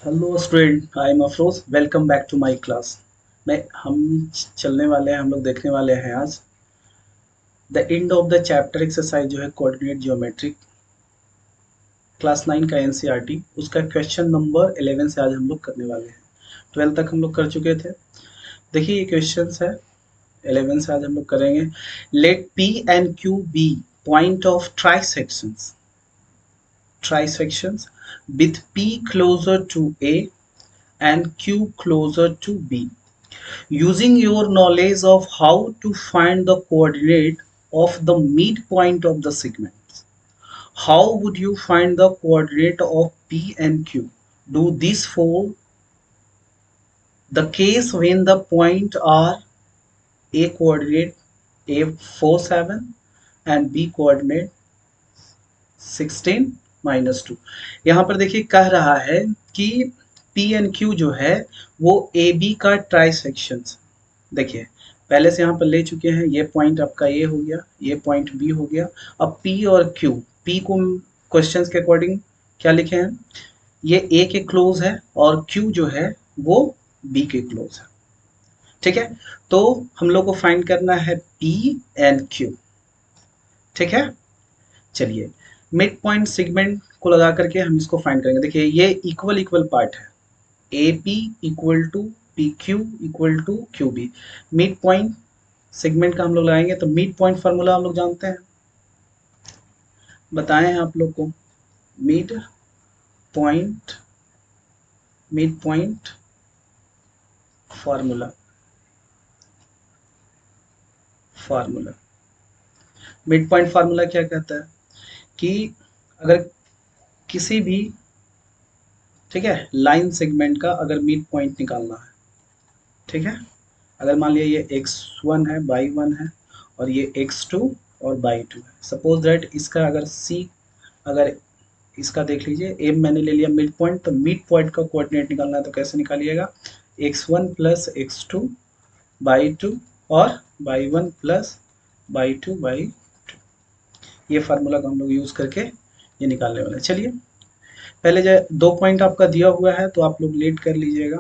Hello student, I am Afroz. Welcome back to my class. मैं हम चलने वाले हैं, हम लोग देखने वाले हैं आज the end of the chapter exercise जो है कोऑर्डिनेट ज्योमेट्री, क्लास 9 का एनसीईआरटी, उसका क्वेश्चन नंबर 11 से आज हम लोग करने वाले हैं। 12 तक हम लोग कर चुके थे। देखिए ये क्वेश्चन है, 11 से आज हम लोग करेंगे। Let P and Q be point of trisections with p closer to a and q closer to b. Using your knowledge of how to find the coordinate of the midpoint of the segments, how would you find the coordinate of P and Q? Do this for the case when the point are A coordinate A 4 7 and B coordinate 16 minus 2। यहाँ पर देखिए कह रहा है कि P and Q जो है वो ए बी का ट्राइसेक्शन। देखिए पहले से यहाँ पर ले चुके हैं, ये पॉइंट आपका ए हो गया, ये पॉइंट बी हो गया। अब P और Q, P को क्वेश्चंस के अकॉर्डिंग क्या लिखे हैं, ये ए के क्लोज है और Q जो है वो बी के क्लोज है। ठीक है, तो हम लोग को फाइंड करना है P एंड Q। ठीक है, चलिए मिड पॉइंट सेगमेंट को लगा करके हम इसको फाइंड करेंगे। देखिए ये इक्वल इक्वल पार्ट है, A P equal to P Q equal to Q B. Mid point segment का हम लोग लगाएंगे तो मिड पॉइंट फार्मूला हम लोग जानते हैं, बताए हैं आप लोग को। Mid point formula formula mid point formula क्या कहता है कि अगर किसी भी, ठीक है, लाइन सेगमेंट का अगर मिड पॉइंट निकालना है, ठीक है, अगर मान लिया ये x1 है, y1 है और ये x2 और y2 है। सपोज दैट इसका अगर c, अगर इसका देख लीजिए एम मैंने ले लिया मिड पॉइंट, तो मिड पॉइंट का कोऑर्डिनेट निकालना है तो कैसे निकालिएगा, x1 प्लस x2 y2 और y1 प्लस y2 y2। ये फार्मूला का हम लोग यूज करके ये निकालने वाले हैं। चलिए पहले जो दो पॉइंट आपका दिया हुआ है तो आप लोग लेट कर लीजिएगा।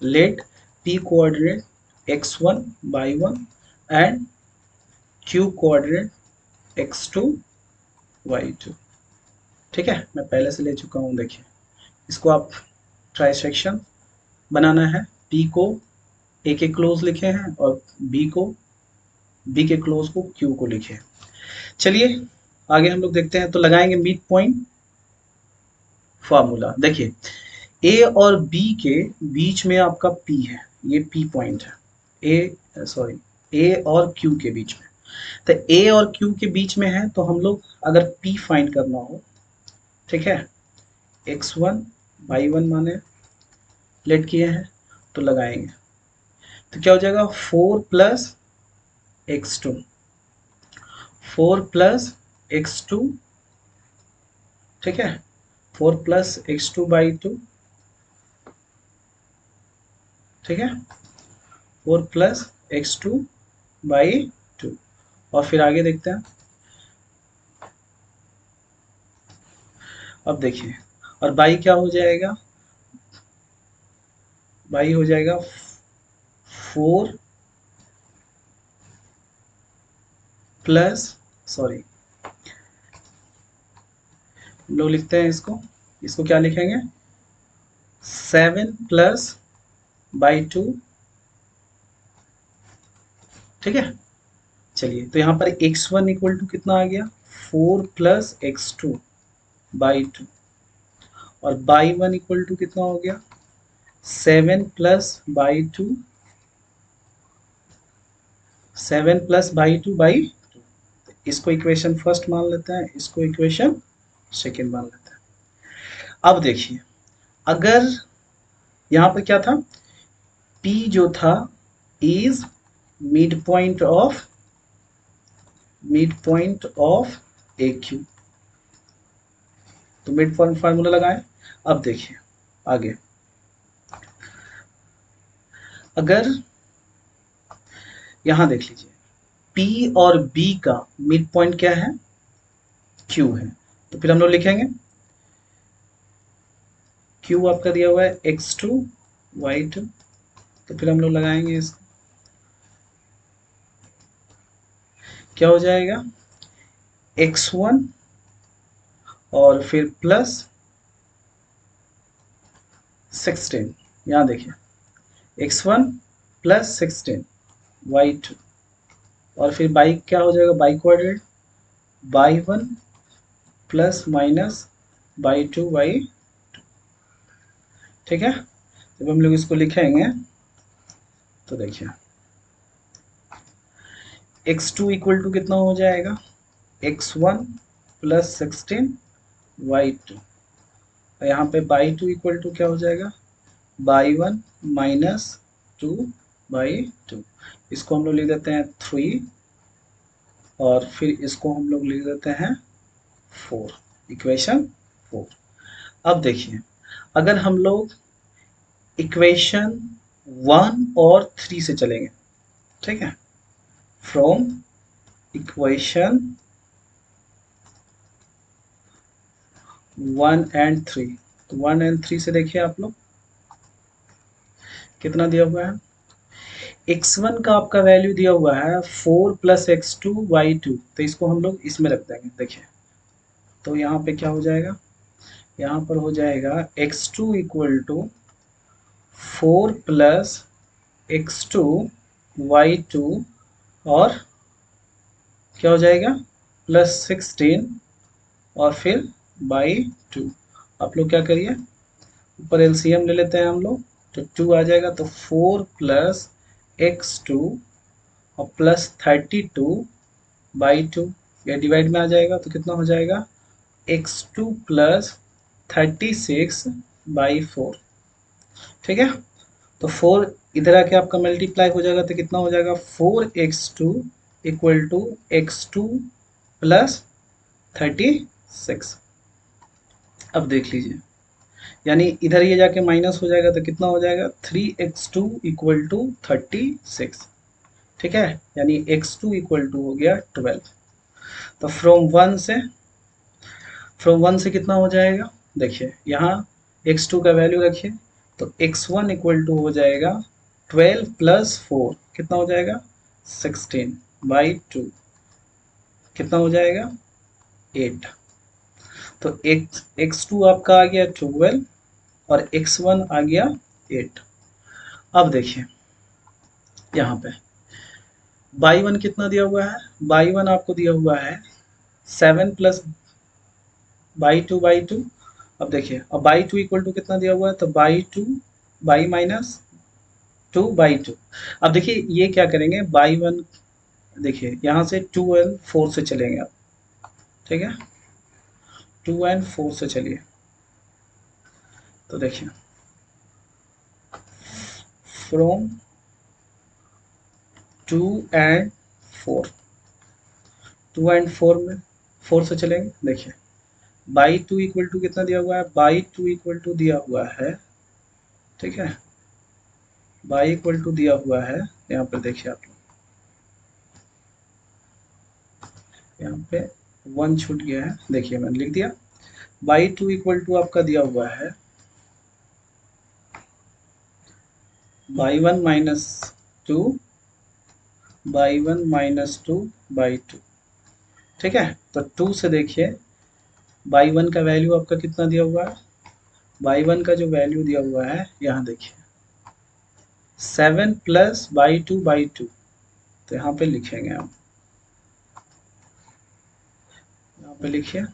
Let p coordinate x1 y1 and q coordinate x2 y2। ठीक है, मैं पहले से ले चुका हूँ। देखिए इसको आप ट्राइसेक्शन बनाना है, p को a के क्लोज लिखे हैं और b के क्लोज को q को लिखे हैं। चलिए आगे हम लोग देखते हैं, तो लगाएंगे मिड पॉइंट फार्मूला। देखिए ए और बी के बीच में आपका P है, ये P पॉइंट है, ए और Q के बीच में। तो ए और Q के बीच में है तो हम लोग अगर P फाइंड करना हो, ठीक है, x1 y1 माने लेट किए हैं तो लगाएंगे तो क्या हो जाएगा 4 प्लस x2, 4 प्लस x2, ठीक है, 4 प्लस x2 बाई 2, ठीक है, 4 प्लस x2 बाई 2। और फिर आगे देखते हैं। अब देखिए और बाई क्या हो जाएगा, बाई हो जाएगा 4 प्लस, सॉरी हम लोग लिखते हैं इसको, इसको क्या लिखेंगे 7 प्लस बाई 2। ठीक है, चलिए तो यहाँ पर x1 इक्वल टू कितना आ गया 4 प्लस x2 बाई 2 और बाई 1 इक्वल टू कितना हो गया 7 plus by 2, 7 plus by 2 by 2। इसको इक्वेशन फर्स्ट मान लेते हैं, इसको इक्वेशन सेकेंड मान लेते हैं। अब देखिए अगर यहाँ पर क्या था, P जो था is mid point of A Q, तो मिड पॉइंट फार्मूला लगाएं। अब देखिए आगे, अगर यहां देख लीजिए P और B का मिड पॉइंट क्या है Q है, तो फिर हम लोग लिखेंगे क्यू आपका दिया हुआ है x2 y2, तो फिर हम लोग लगाएंगे इसको, क्या हो जाएगा x1 और फिर प्लस 16, यहाँ देखिए x1 प्लस 16 y2, और फिर बाई क्या हो जाएगा, by coordinate y1 plus minus y2 y, ठीक है। जब हम लोग इसको लिखेंगे तो देखिए x2 इक्वल टू कितना हो जाएगा, x1 प्लस 16 y2, और यहाँ पे y2 इक्वल टू क्या हो जाएगा, y1 माइनस 2/2, इसको हम लोग लिख देते हैं 3, और फिर इसको हम लोग लिख देते हैं 4, इक्वेशन 4। अब देखिए अगर हम लोग इक्वेशन 1 और 3 से चलेंगे, ठीक है, फ्रॉम इक्वेशन 1 एंड 3, तो 1 एंड 3 से देखिए आप लोग कितना दिया हुआ है, x1 का आपका वैल्यू दिया हुआ है 4 प्लस x2 y2, तो इसको हम लोग इसमें रख देंगे, देखिए तो यहाँ पे क्या हो जाएगा, यहाँ पर हो जाएगा x2 equal to 4 plus x2 y2, और क्या हो जाएगा प्लस 16, और फिर बाई 2। आप लोग क्या करिए, ऊपर एलसीएम ले लेते हैं हम लोग, तो 2 आ जाएगा, तो 4 प्लस x2 और प्लस 32/2, या डिवाइड में आ जाएगा तो कितना हो जाएगा x2 प्लस 36/4, ठीक है। तो 4 इधर आके आपका मल्टीप्लाई हो जाएगा, तो कितना हो जाएगा 4x2 equal to x2 plus 36। अब देख लीजिए, यानी इधर ये जाके माइनस हो जाएगा, तो कितना हो जाएगा 3x2 इक्वल टू 36, ठीक है, यानी x2 इक्वल टू हो गया 12। तो फ्रॉम वन से कितना हो जाएगा, देखिए यहाँ x2 का वैल्यू रखिए, तो x1 इक्वल टू हो जाएगा 12 प्लस 4, कितना हो जाएगा 16/2, कितना हो जाएगा 8, तो x2 आपका आ गया 12 और x1 आ गया 8। अब देखिए यहाँ पे y1 कितना दिया हुआ है, y1 आपको दिया हुआ है 7 प्लस बाई टू। अब देखिए, अब बाई 2 इक्वल टू कितना दिया हुआ है, तो बाई माइनस 2/2। अब देखिए ये क्या करेंगे, y1 देखिए यहाँ से 2 एंड 4 से चलेंगे आप, ठीक है, 2 एंड 4 से चलिए, तो देखिए फ्रॉम 2 एंड 4, 2 एंड 4 में 4 से चलेंगे, देखिए बाई 2 इक्वल टू कितना दिया हुआ है, बाई 2 इक्वल टू दिया हुआ है, ठीक है, बाई इक्वल टू दिया हुआ है, यहाँ पर देखिए आप लोग, यहाँ पे 1 छूट गया है, देखिए मैंने लिख दिया, बाई 2 इक्वल टू आपका दिया हुआ है बाई 1 माइनस 2 बाई 2, ठीक है। तो 2 से देखिए बाई 1 का वैल्यू आपका कितना दिया हुआ है, बाई 1 का जो वैल्यू दिया हुआ है यहाँ देखिए 7 प्लस बाई 2, तो यहाँ पे लिखेंगे हम, यहाँ पे लिखिए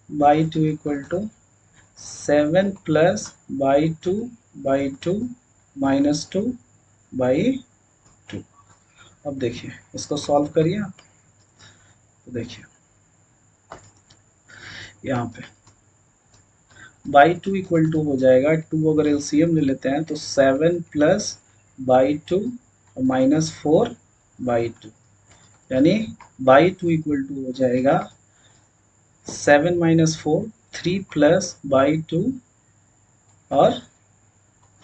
by 2 equal to 7 plus by 2 -2/2। अब देखिए इसको सॉल्व करिए आप, तो देखिए यहाँ पे बाई 2 इक्वल टू हो जाएगा 2, अगर एलसीएम ले लेते हैं तो 7 प्लस बाई 2 -4/2, यानी बाई 2 इक्वल टू हो जाएगा 7 माइनस 4, 3 प्लस बाई 2 और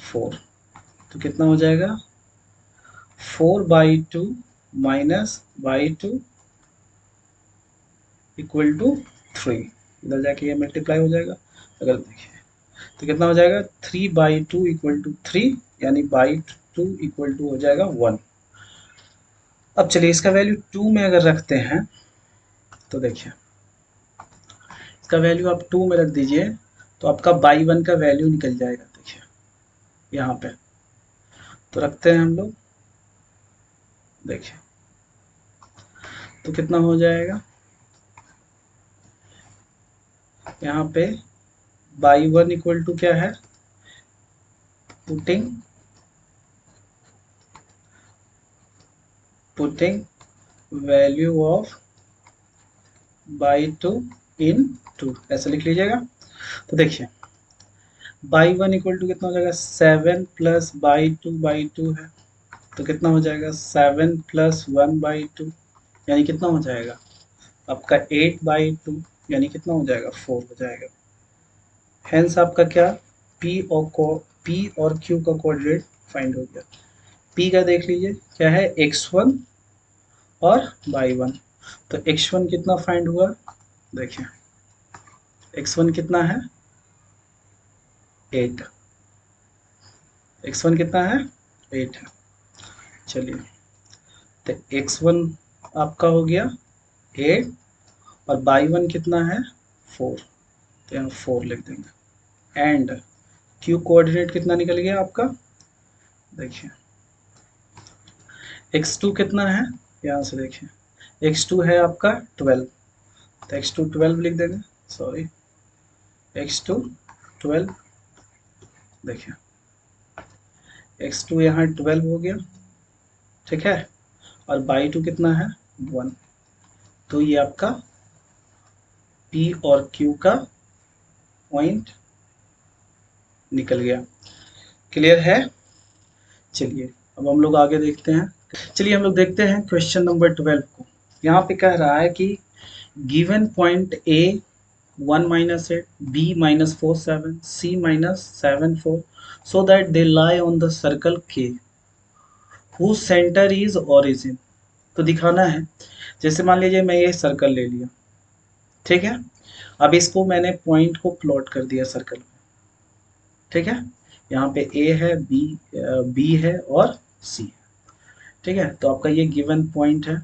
4, तो कितना हो जाएगा 4/2 -बाई 2 इक्वल टू 3। इधर जाके ये मल्टीप्लाई हो जाएगा। अगर देखिए तो कितना हो जाएगा 3/2 इक्वल टू 3, यानी बाई 2 इक्वल टू हो जाएगा 1। अब चलिए इसका वैल्यू 2 में अगर रखते हैं तो देखिए इसका वैल्यू आप 2 में रख दीजिए तो आपका बाई 1 का वैल्यू निकल जाएगा। देखिए यहाँ पे तो रखते हैं हम लोग, देखिए तो कितना हो जाएगा यहाँ पे बाई 1 इक्वल टू क्या है, पुटिंग वैल्यू ऑफ बाई 2 इन 2, ऐसा लिख लीजिएगा। तो देखिए बाई 1 इक्वल टू कितना हो जाएगा 7 प्लस बाई 2 है, तो कितना हो जाएगा 7 प्लस 1/2, यानी कितना हो जाएगा आपका 8/2, यानी कितना हो जाएगा 4 हो जाएगा। हेंस आपका क्या पी और क्यू का कोऑर्डिनेट फाइंड हो गया। पी का देख लीजिए क्या है x1 और y1, तो x1 कितना फाइंड हुआ, देखिए x1 कितना है 8, x1 कितना है 8 है। चलिए तो x1 आपका हो गया 8 और y1 कितना है 4, तो यहाँ 4 लिख देंगे। एंड क्यू कोऑर्डिनेट कितना निकल गया आपका, देखिए x2 कितना है, यहाँ से देखिए x2 है आपका 12, तो x2 12 लिख देंगे, सॉरी x2 12, देखिए x2 यहाँ 12 हो गया, ठीक है, और बाई 2 कितना है 1, तो ये आपका P और Q का पॉइंट निकल गया। क्लियर है। चलिए अब हम लोग आगे देखते हैं। चलिए हम लोग देखते हैं क्वेश्चन नंबर 12 को। यहाँ पे कह रहा है कि given point A 1 - 8, B -4 7, C -7 4, so that they lie on the circle K whose center is origin। तो दिखाना है, जैसे मान लीजिए मैं ये सर्कल ले लिया, ठीक है, अब इसको मैंने पॉइंट को प्लॉट कर दिया सर्कल में, ठीक है, यहाँ पे A है, B है और C है, ठीक है, तो आपका ये गिवन पॉइंट है,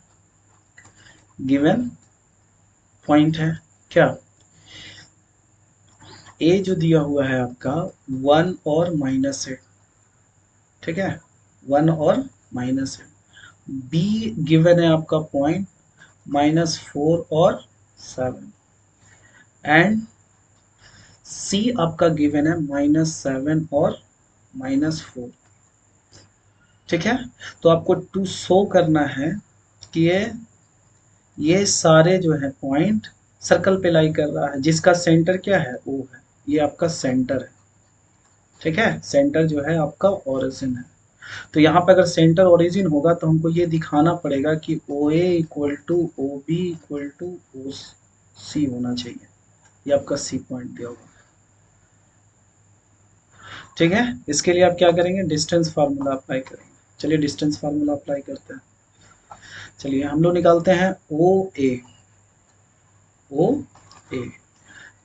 गिवन पॉइंट है क्या, A जो दिया हुआ है आपका 1 और -8, ठीक है, 1 और -8, B गिवन है आपका पॉइंट -4 और 7, एंड C आपका गिवन है -7 और -4, ठीक है। तो आपको टू शो करना है कि ये सारे जो है पॉइंट सर्कल पे लाई कर रहा है, जिसका सेंटर क्या है O है, ये आपका सेंटर है, ठीक है, सेंटर जो है आपका ओरिजिन है। तो यहाँ पे अगर सेंटर ओरिजिन होगा तो हमको ये दिखाना पड़ेगा कि OA equal to OB equal to OC होना चाहिए, ये आपका C पॉइंट दिया होगा, ठीक है। इसके लिए आप क्या करेंगे, डिस्टेंस फार्मूला अप्लाई करेंगे। चलिए डिस्टेंस फार्मूला अप्लाई करते हैं। चलिए हम लोग निकालते हैं OA,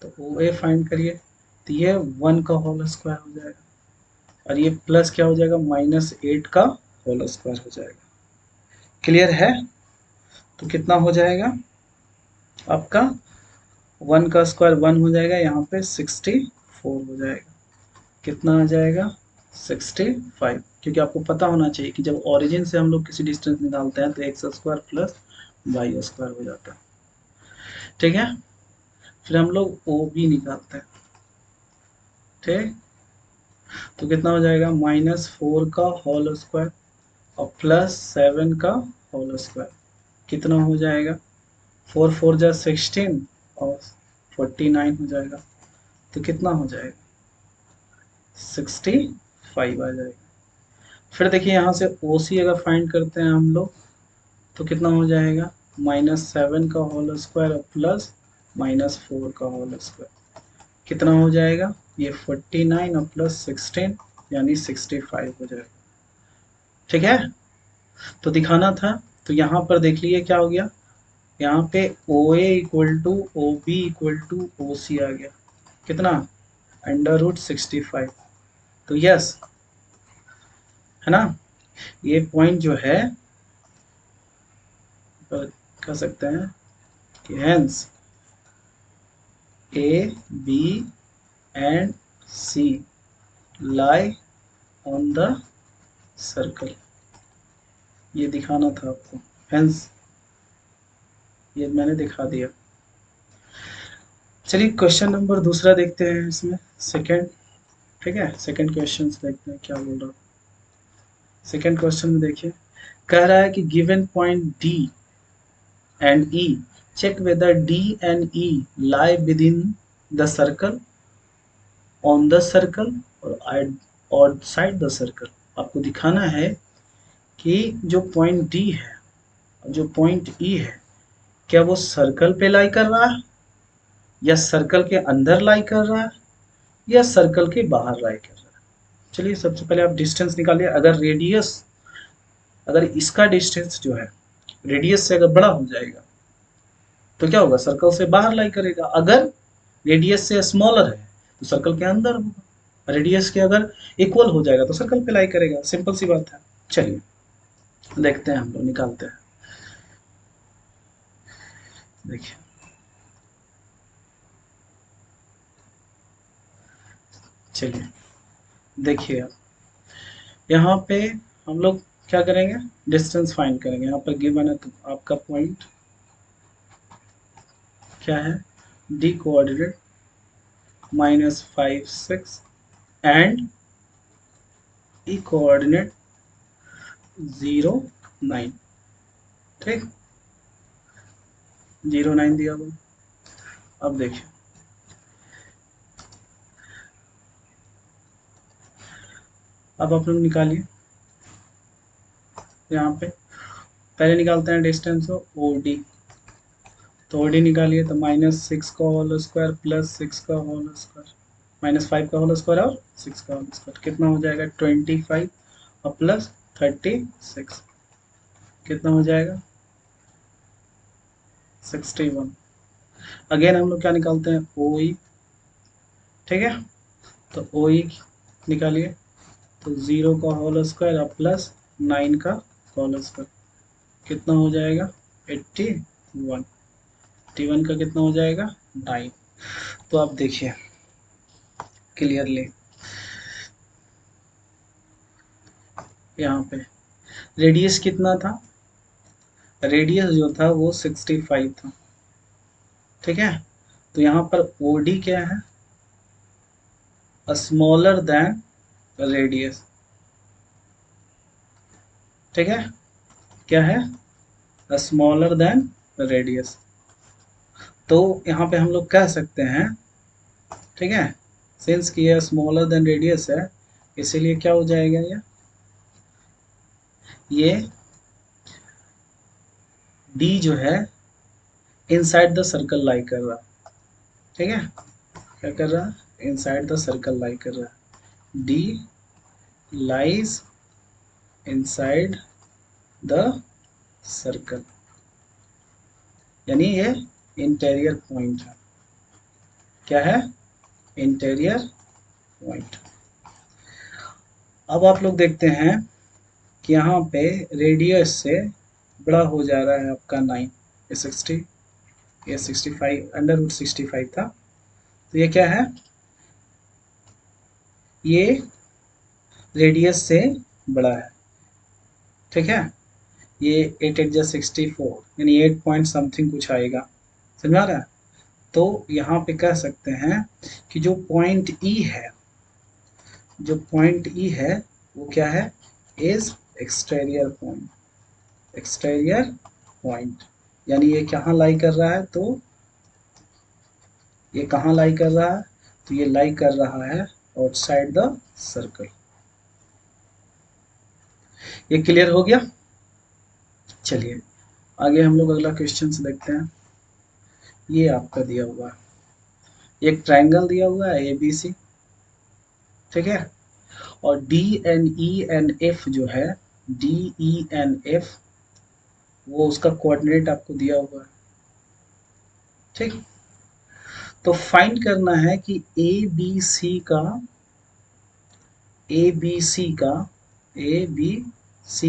तो OA फाइंड करिए, तो ये 1 का होल स्क्वायर हो जाएगा और ये प्लस क्या हो जाएगा -8 का होल स्क्वायर हो जाएगा। क्लियर है। तो कितना हो जाएगा आपका 1 का स्क्वायर 1 हो जाएगा, यहाँ पे 64 हो जाएगा, कितना आ जाएगा 65, क्योंकि आपको पता होना चाहिए कि जब ओरिजिन से हम लोग किसी डिस्टेंस निकालते हैं तो x square plus y square हो जाता है, ठीक है। फिर हम लोग OB निकालते हैं, ठीक, तो कितना हो जाएगा -4 का होल स्क्वायर और +7 का होल स्क्वायर, कितना हो जाएगा 4 4 जा 16 और 49 हो जाएगा, तो कितना हो जाएगा 65 आ जाएगा। फिर देखिए यहाँ से OC अगर फाइंड करते हैं हम लोग तो कितना हो जाएगा -7 का होल स्क्वायर और प्लस -4 का होल स्क्वायर, कितना हो जाएगा ये 49 और प्लस 16 यानी 65 हो जाएगा, ठीक है। तो दिखाना था, तो यहाँ पर देख लीजिए क्या हो गया, यहाँ पे O A equal to O B equal to O C आ गया, कितना, √65। तो यस, है ना, ये पॉइंट जो है कह सकते हैं कि hence A B and C lie on the circle, ये दिखाना था आपको, हेंस ये मैंने दिखा दिया। चलिए क्वेश्चन नंबर दूसरा देखते हैं इसमें, सेकंड, ठीक है, सेकंड क्वेश्चन देखते हैं क्या बोल रहा हूँ। सेकंड क्वेश्चन में देखिए, कह रहा है कि given point D and E, check whether D and E lie within the circle, on the circle और आउटसाइड द सर्कल। आपको दिखाना है कि जो पॉइंट डी है और जो पॉइंट ई है, क्या वो सर्कल पे लाई कर रहा है, या सर्कल के अंदर लाई कर रहा है, या सर्कल के बाहर लाई कर रहा है। चलिए सबसे पहले आप डिस्टेंस निकालिए। अगर रेडियस, अगर इसका डिस्टेंस जो है रेडियस से अगर बड़ा हो जाएगा तो क्या होगा, सर्कल से बाहर लाई करेगा। अगर रेडियस से स्मॉलर है तो सर्कल के अंदर होगा। रेडियस के अगर इक्वल हो जाएगा तो सर्कल पे लाई करेगा, सिंपल सी बात है। चलिए देखते हैं, हम लोग निकालते हैं। देखिए, चलिए देखिए, आप यहाँ पे हम लोग क्या करेंगे, डिस्टेंस फाइंड करेंगे। यहाँ पर गिवन है तो आपका पॉइंट क्या है, D coordinate -5 6 and E coordinate 0 9, ठीक, 0 9 दिया हुआ। अब देखिए, अब आप लोग निकालिए। यहाँ पे पहले निकालते हैं डिस्टेंस ओ डी, तो ओ डी निकालिए तो -6 का होल स्क्वायर प्लस 6 का होल स्क्वायर, -5 का होल स्क्वायर और 6 का होल स्क्वायर, कितना हो जाएगा 25 और प्लस 36, कितना हो जाएगा 61। अगेन हम लोग क्या निकालते हैं, ओ ई, ठीक है, तो ओ ई निकालिए तो 0 का होल स्क्वायर और प्लस 9 का होल स्क्वायर, कितना हो जाएगा 81। 81 का कितना हो जाएगा 9। तो आप देखिए क्लियरली, यहाँ पे रेडियस कितना था, रेडियस जो था वो 65 था, ठीक है। तो यहाँ पर ओडी क्या है, स्मॉलर देन रेडियस, ठीक है, क्या है स्मॉलर देन रेडियस। तो यहाँ पे हम लोग कह सकते हैं, ठीक है, सिंस कि ये स्मॉलर देन रेडियस है, इसीलिए क्या हो जाएगा ये डी जो है इनसाइड द सर्कल लाई कर रहा, ठीक है, क्या कर रहा है, इनसाइड द सर्कल लाई कर रहा है। D lies inside the circle, यानी ये इंटीरियर पॉइंट है, क्या है, इंटीरियर पॉइंट। अब आप लोग देखते हैं कि यहाँ पे रेडियस से बड़ा हो जा रहा है आपका 9, ये 60, ये 65, √65 था, तो ये क्या है, ये रेडियस से बड़ा है, ठीक है। ये 8 8 64 यानी 8 पॉइंट समथिंग कुछ आएगा, समझ आ रहा है। तो यहाँ पे कह सकते हैं कि जो पॉइंट ई है, जो पॉइंट ई है वो क्या है, is exterior point, exterior point, यानी ये कहाँ लाई कर रहा है, तो ये कहाँ लाई कर रहा है, तो ये लाई कर रहा है आउटसाइड द सर्कल। ये क्लियर हो गया। चलिए आगे हम लोग अगला क्वेश्चन से देखते हैं। ये आपका दिया हुआ है, एक ट्रायंगल दिया हुआ है ए बी सी, ठीक है, और D and E and F जो है, डी ई एन एफ वो उसका कोऑर्डिनेट आपको दिया हुआ है, ठीक। तो फाइंड करना है कि ए बी सी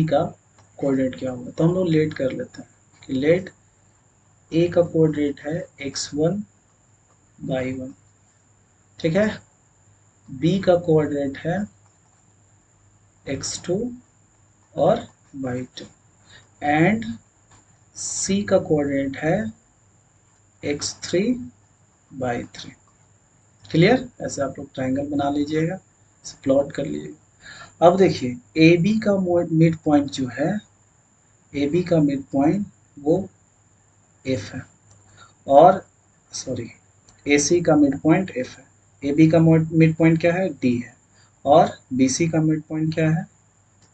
का कोऑर्डिनेट क्या होगा। तो हम लोग लेट कर लेते हैं कि लेट ए का कोऑर्डिनेट है x1/1, ठीक है। बी का कोऑर्डिनेट है x2 और y2 एंड सी का कोऑर्डिनेट है x3/3। क्लियर। ऐसे आप लोग ट्रायंगल बना लीजिएगा, इसे प्लॉट कर लीजिएगा। अब देखिए ए बी का मिड पॉइंट जो है, ए बी का मिड पॉइंट वो एफ है, और सॉरी ए सी का मिड पॉइंट एफ है, ए बी का मिड पॉइंट क्या है, डी है, और बी सी का मिड पॉइंट क्या है,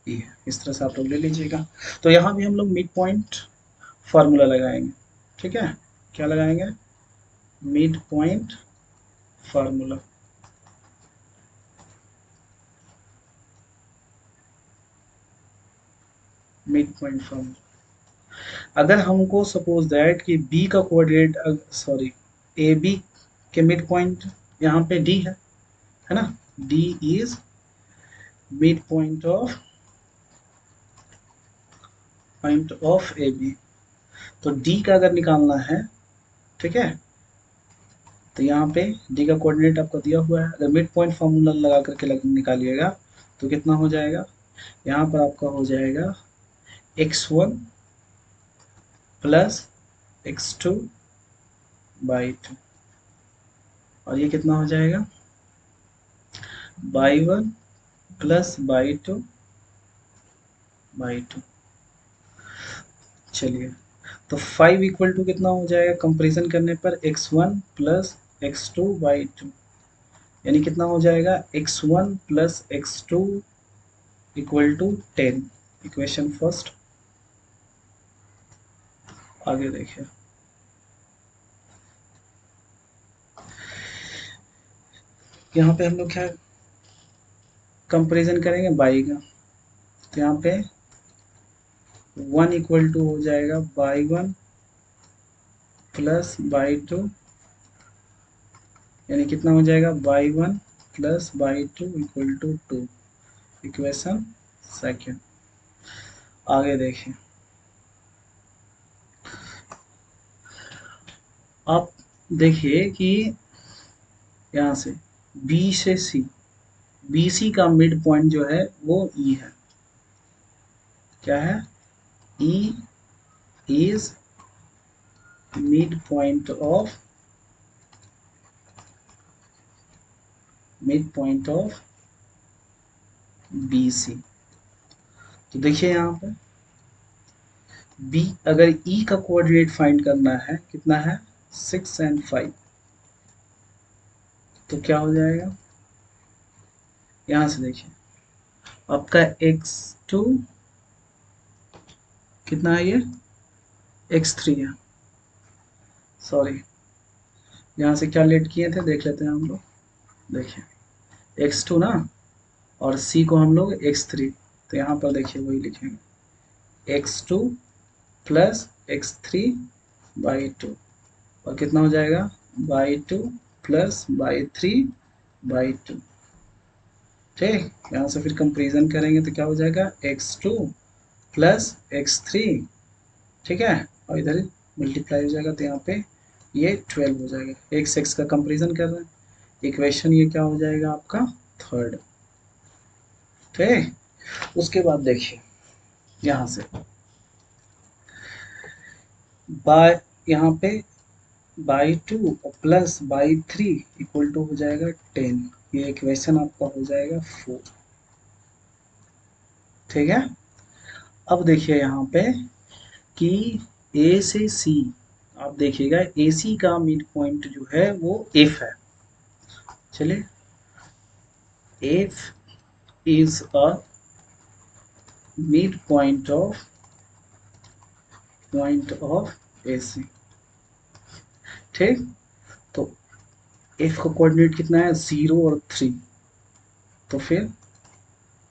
ई है। इस तरह से आप लोग ले लीजिएगा। तो यहाँ भी हम लोग मिड पॉइंट फार्मूला लगाएंगे, ठीक है। क्या लगाएंगे, mid point formula. Mid point formula, अगर हमको सपोज दैट कि बी का कोऑर्डिनेट सॉरी ए बी के मिड पॉइंट यहाँ पे डी है ना, D is mid point of A B. तो डी का अगर निकालना है, ठीक है, तो यहाँ पे डी का कोऑर्डिनेट आपको दिया हुआ है। अगर मिड पॉइंट फार्मूला लगा करके निकालिएगा तो कितना हो जाएगा, यहाँ पर आपका हो जाएगा x1 प्लस x2/2, और ये कितना हो जाएगा y1 प्लस y2/2। चलिए, तो 5 इक्वल टू कितना हो जाएगा कंपेरिजन करने पर, x1 प्लस x2/2, यानी कितना हो जाएगा x1 plus x2 equal to 10। Equation first. आगे देखिए, यहाँ पे हम लोग क्या कंपेरिजन करेंगे बाई का, तो यहाँ पे 1 इक्वल टू हो जाएगा y1 प्लस y2, यानी कितना हो जाएगा y1 plus y2 equal to 2। Equation second. आगे देखिए, आप देखिए कि यहाँ से बी से सी, बी सी का मिड पॉइंट जो है वो ई है। क्या है, E is mid point of B C. तो देखिए यहाँ पे बी, अगर ई का कोऑर्डिनेट फाइंड करना है, कितना है 6 और 5, तो क्या हो जाएगा, यहाँ से देखिए आपका x2 कितना है, ये x3 है। सॉरी, यहाँ से क्या लेट किए थे देख लेते हैं हम लोग। देखिए x2 ना, और c को हम लोग x3, तो यहाँ पर देखिए वही लिखेंगे x2 प्लस x3/2, और कितना हो जाएगा y2 प्लस y3/2। ठीक, यहाँ से फिर कंपेरिजन करेंगे तो क्या हो जाएगा x2 प्लस x3, ठीक है, और इधर मल्टीप्लाई हो जाएगा, तो यहाँ पे ये 12 हो जाएगा। एक से x का कंपेरिजन कर रहे हैं, इक्वेशन ये क्या हो जाएगा आपका थर्ड। ठीक, उसके बाद देखिए यहाँ से बाय, यहाँ पे y2 plus y3 equal to हो जाएगा 10। ये इक्वेशन आपका हो जाएगा 4। ठीक है, अब देखिए यहाँ पे कि ए से सी, आप देखिएगा ए सी का मिड पॉइंट जो है वो एफ है। चलिए, F is a mid point of A C. ठीक, तो एफ का कोऑर्डिनेट कितना है 0 और 3, तो फिर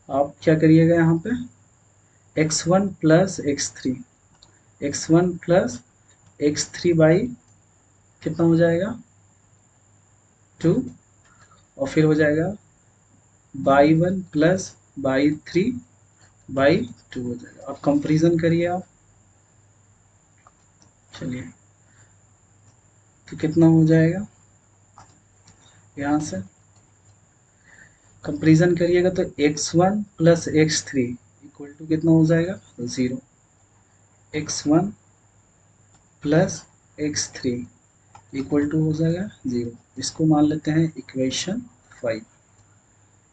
आप क्या करिएगा यहाँ पे x1 plus x3, x1 plus x3 by कितना हो जाएगा 2, और फिर हो जाएगा बाई 1 प्लस बाई 3 बाई 2 हो जाएगा। अब कंपेरिजन करिए आप, चलिए तो कितना हो जाएगा, यहाँ से कंपेरिजन करिएगा तो x1 plus x3 equal to कितना हो जाएगा 0, x1 plus x3 equal to हो जाएगा 0। इसको मान लेते हैं इक्वेशन 5।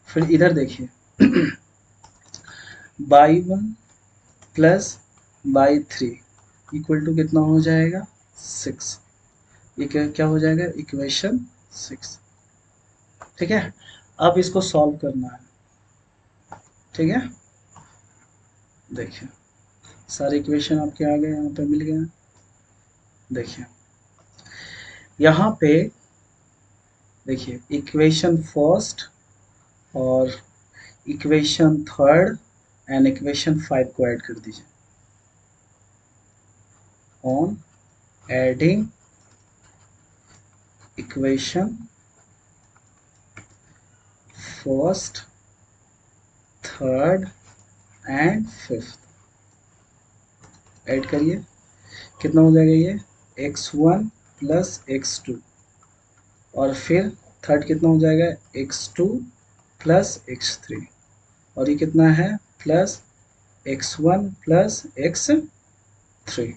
फिर इधर देखिए by 1 plus by 3 equal to कितना हो जाएगा 6। ये क्या हो जाएगा इक्वेशन 6। ठीक है, अब इसको सॉल्व करना है। ठीक है, देखिए सारे इक्वेशन आपके आ गए, यहाँ पे मिल गए। देखिए यहाँ पे देखिए इक्वेशन फर्स्ट और इक्वेशन थर्ड एंड इक्वेशन 5 को ऐड कर दीजिए। On adding equation first, third and fifth add करिए, कितना हो जाएगा ये x1 प्लस x2, और फिर थर्ड कितना हो जाएगा x2 प्लस x3, और ये कितना है प्लस x1 प्लस x3।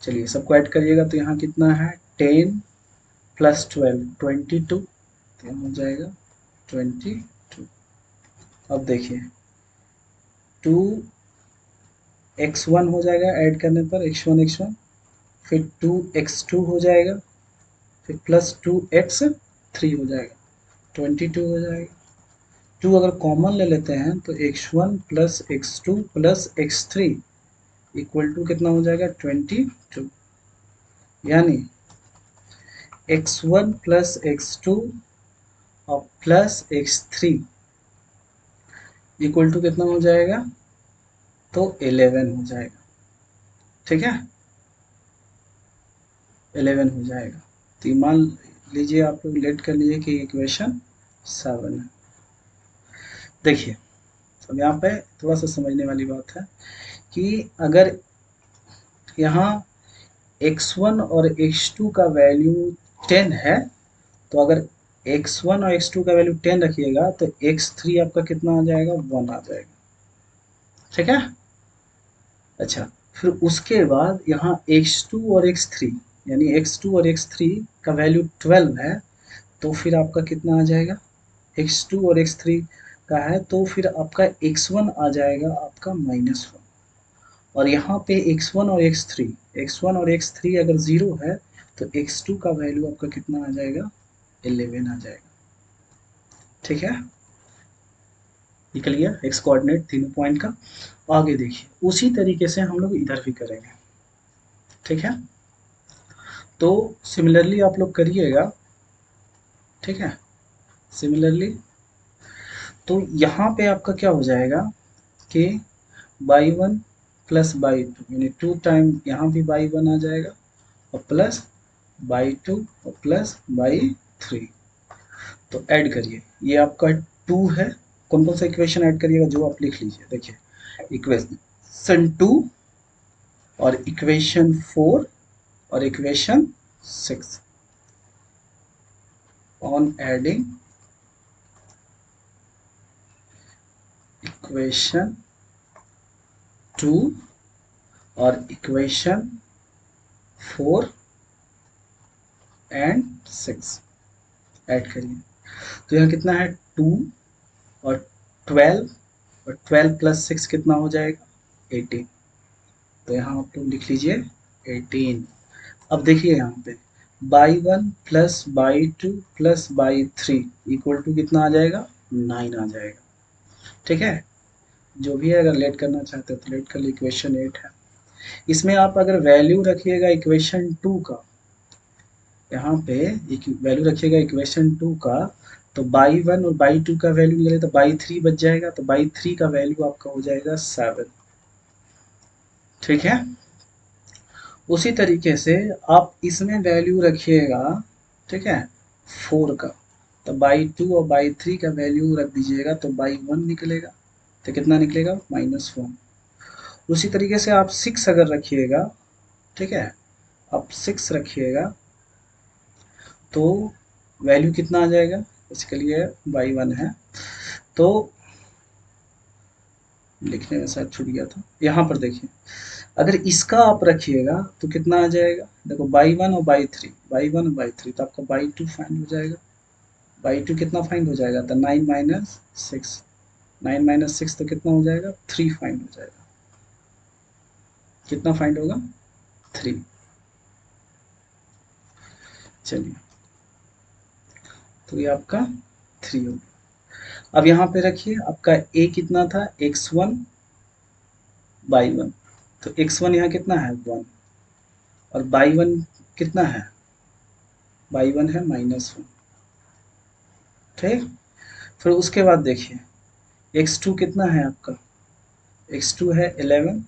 चलिए सबको ऐड करिएगा तो यहाँ कितना है 10 प्लस 12 22, तो यहाँ हो जाएगा 22। अब देखिए 2x1 हो जाएगा ऐड करने पर x1, फिर 2x2 हो जाएगा, फिर प्लस 2x3 हो जाएगा 22 हो जाएगा। 2 अगर कॉमन ले लेते हैं तो x1 plus x2 plus x3 equal to कितना हो जाएगा 22, यानी x1 प्लस x2 और प्लस x3 इक्वल टू कितना हो जाएगा तो 11 हो जाएगा। ठीक है, 11 हो जाएगा। तो मान लीजिए आप लोग लेट कर लीजिए कि इक्वेशन 7 है। देखिए अब यहाँ पे थोड़ा सा समझने वाली बात है कि अगर यहाँ x1 और x2 का वैल्यू 10 है, तो अगर x1 और x2 का वैल्यू 10 रखिएगा तो x3 आपका कितना आ जाएगा 1 आ जाएगा। ठीक है, अच्छा फिर उसके बाद यहाँ x2 और x3 यानी x2 और x3 का वैल्यू 12 है, तो फिर आपका कितना आ जाएगा x2 और x3 का है, तो फिर आपका x1 आ जाएगा आपका -1, और यहाँ पे x1 और x3 अगर 0 है तो x2 का वैल्यू आपका कितना आ जाएगा 11 आ जाएगा। ठीक है, निकल गया x कोऑर्डिनेट तीनों पॉइंट का। आगे देखिए उसी तरीके से हम लोग इधर भी करेंगे। ठीक है, तो सिमिलरली आप लोग करिएगा। ठीक है, सिमिलरली तो यहाँ पे आपका क्या हो जाएगा कि बाई 1 प्लस बाई 2 यानी 2 टाइम यहाँ भी बाई 1 आ जाएगा और प्लस बाई 2 और प्लस बाई 3। तो ऐड करिए, ये आपका 2 है। कौन कौन सा इक्वेशन ऐड करिएगा जो आप लिख लीजिए। देखिए इक्वेशन 2 और इक्वेशन 4 और इक्वेशन 6। ऑन एडिंग इक्वेशन 2 और इक्वेशन 4 एंड 6 ऐड करिए, तो यहाँ कितना है 2 और 12, और 12 प्लस 6 कितना हो जाएगा 18। तो यहाँ आप लोग लिख लीजिए 18। अब देखिए यहाँ पे by 1 plus by 2 plus by 3 equal to कितना आ जाएगा 9 आ जाएगा। ठीक है, जो भी है अगर लेट करना चाहते हो तो लेट कर लीजिए। इक्वेशन 8 है। इसमें आप अगर वैल्यू रखिएगा इक्वेशन 2 का, यहाँ पे एक वैल्यू रखिएगा इक्वेशन 2 का, तो बाई 1 और बाई 2 का वैल्यू निकले तो बाई 3 बच जाएगा, तो बाई 3 का वैल्यू आपका हो जाएगा 7। ठीक है, उसी तरीके से आप इसमें वैल्यू रखिएगा, ठीक है, 4 का, तो बाई 2 और बाई 3 का वैल्यू रख दीजिएगा तो बाई 1 निकलेगा। तो कितना निकलेगा? -1। उसी तरीके से आप 6 अगर रखिएगा, ठीक है, आप 6 रखिएगा तो वैल्यू कितना आ जाएगा? बेसिकली ये बाई 1 है, तो लिखने में शायद छूट गया था, यहाँ पर देखिए, अगर इसका आप रखिएगा तो कितना आ जाएगा? देखो बाई 1 और बाई 3, बाई 1 और बाई 3, तो आपका बाई 2 फाइंड हो जाएगा। बाई 2 कितना फाइंड हो जाएगा? तो 9 माइनस 6, 9 माइनस 6 तो कितना हो जाएगा? 3 फाइंड हो जाएगा। कितना फाइंड होगा? 3। चलिए, तो ये आपका 3 हो गया। अब यहाँ पे रखिए, आपका a कितना था? x1 बाई 1, तो x1 यहाँ कितना है? 1, और बाई 1 कितना है? बाई 1 है -1, ठीक। फिर उसके बाद देखिए, x2 कितना है आपका? x2 है 11,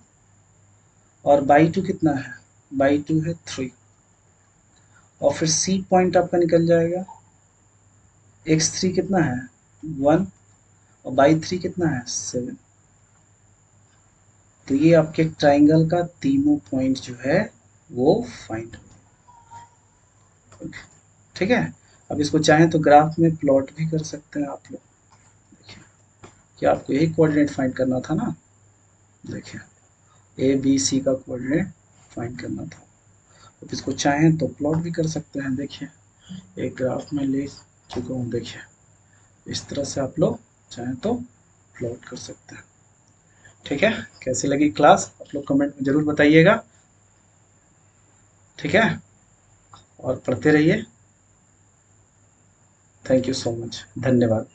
और बाई 2 कितना है? बाई 2 है 3, और फिर c पॉइंट आपका निकल जाएगा। x3 कितना है? 1, और बाई 3 कितना है? 7। तो ये आपके ट्राइंगल का तीनों पॉइंट जो है वो फाइंड हो, ठीक है। अब इसको चाहें तो ग्राफ में प्लॉट भी कर सकते हैं आप लोग। देखिए, कि आपको यही कोऑर्डिनेट फाइंड करना था ना। देखिए, ए बी सी का कोऑर्डिनेट फाइंड करना था। अब इसको चाहें तो प्लॉट भी कर सकते हैं। देखिए, एक ग्राफ में ले चुका हूँ। देखिए, इस तरह से आप लोग चाहें तो प्लॉट कर सकते हैं, ठीक है। कैसी लगी क्लास आप लोग कमेंट में ज़रूर बताइएगा, ठीक है, और पढ़ते रहिए। थैंक यू सो मच, धन्यवाद।